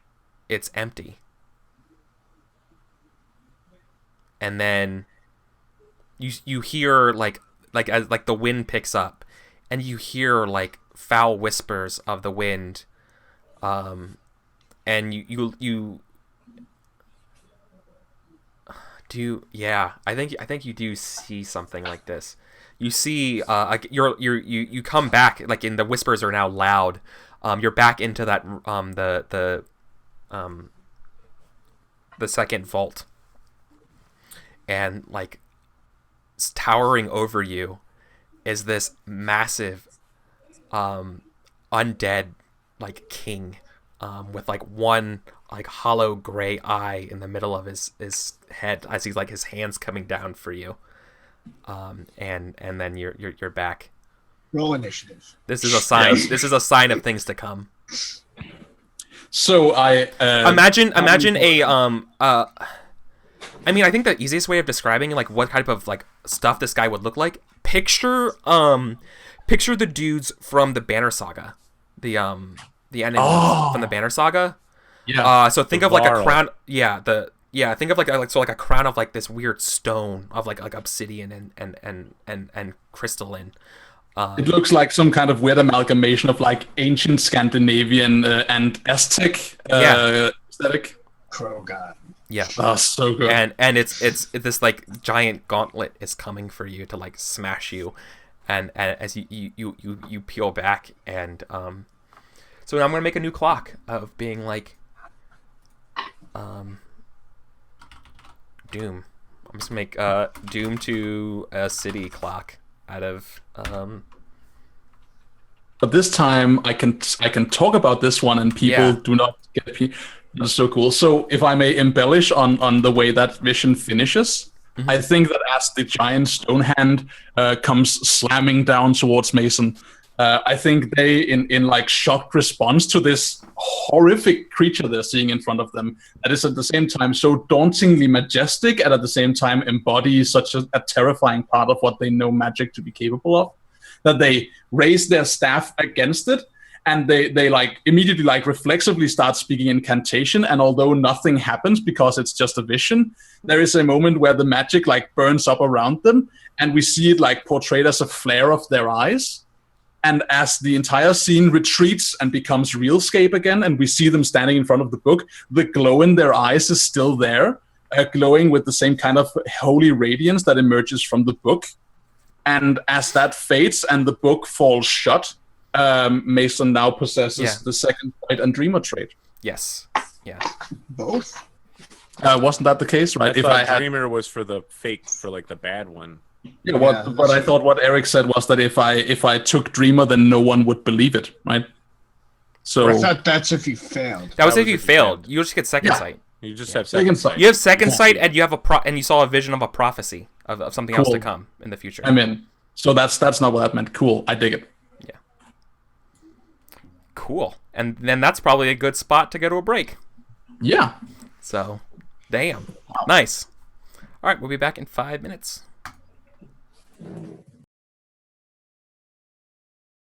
it's empty. And then you hear like as the wind picks up, and you hear like foul whispers of the wind, and you. I think you do see something like this. You see, you come back, like in the whispers are now loud. You're back into that the second vault, and like towering over you is this massive undead like king with like one like hollow gray eye in the middle of his head as he's like his hands coming down for you, and then you're back. Roll initiative. This is a sign. This is a sign of things to come. So I imagine a I mean, I think the easiest way of describing like what type of like stuff this guy would look like. Picture the dudes from the Banner Saga, the enemies from the Banner Saga. yeah. So think The of like a Varl. crown. Think of like a crown of like this weird stone of like obsidian and crystalline. It looks like some kind of weird amalgamation of like ancient Scandinavian and Aztec aesthetic. Crow God. Yeah. Oh, so good. And it's this like giant gauntlet is coming for you to like smash you, and as you peel back, and so now I'm gonna make a new clock of being like Doom. I'm just gonna make Doom to a city clock out of But this time I can talk about this one and people do not get. That's so cool. So if I may embellish on the way that vision finishes, I think that as the giant stone hand comes slamming down towards Mason, I think they in like shocked response to this horrific creature they're seeing in front of them that is at the same time so dauntingly majestic and at the same time embodies such a terrifying part of what they know magic to be capable of. that they raise their staff against it, and they like immediately like reflexively start speaking incantation, and although nothing happens because it's just a vision, there is a moment where the magic like burns up around them, and we see it like portrayed as a flare of their eyes. And as the entire scene retreats and becomes realscape again, and we see them standing in front of the book, the glow in their eyes is still there, glowing with the same kind of holy radiance that emerges from the book. And as that fades and the book falls shut, Mason now possesses the second sight and dreamer trait. Yes. Yeah. Both? Wasn't that the case, right? I thought dreamer was for the fake, for like the bad one. Yeah, but I thought what Eric said was that if I took dreamer, then no one would believe it, right? So I thought that's if you failed. That was if you failed. You just get second sight. You just have second sight. You have second sight, and you have and you saw a vision of a prophecy of something else to come in the future. I'm in. So that's not what that meant. Cool. I dig it. Yeah. Cool. And then that's probably a good spot to go to a break. Yeah. So, damn. Nice. All right, we'll be back in 5 minutes.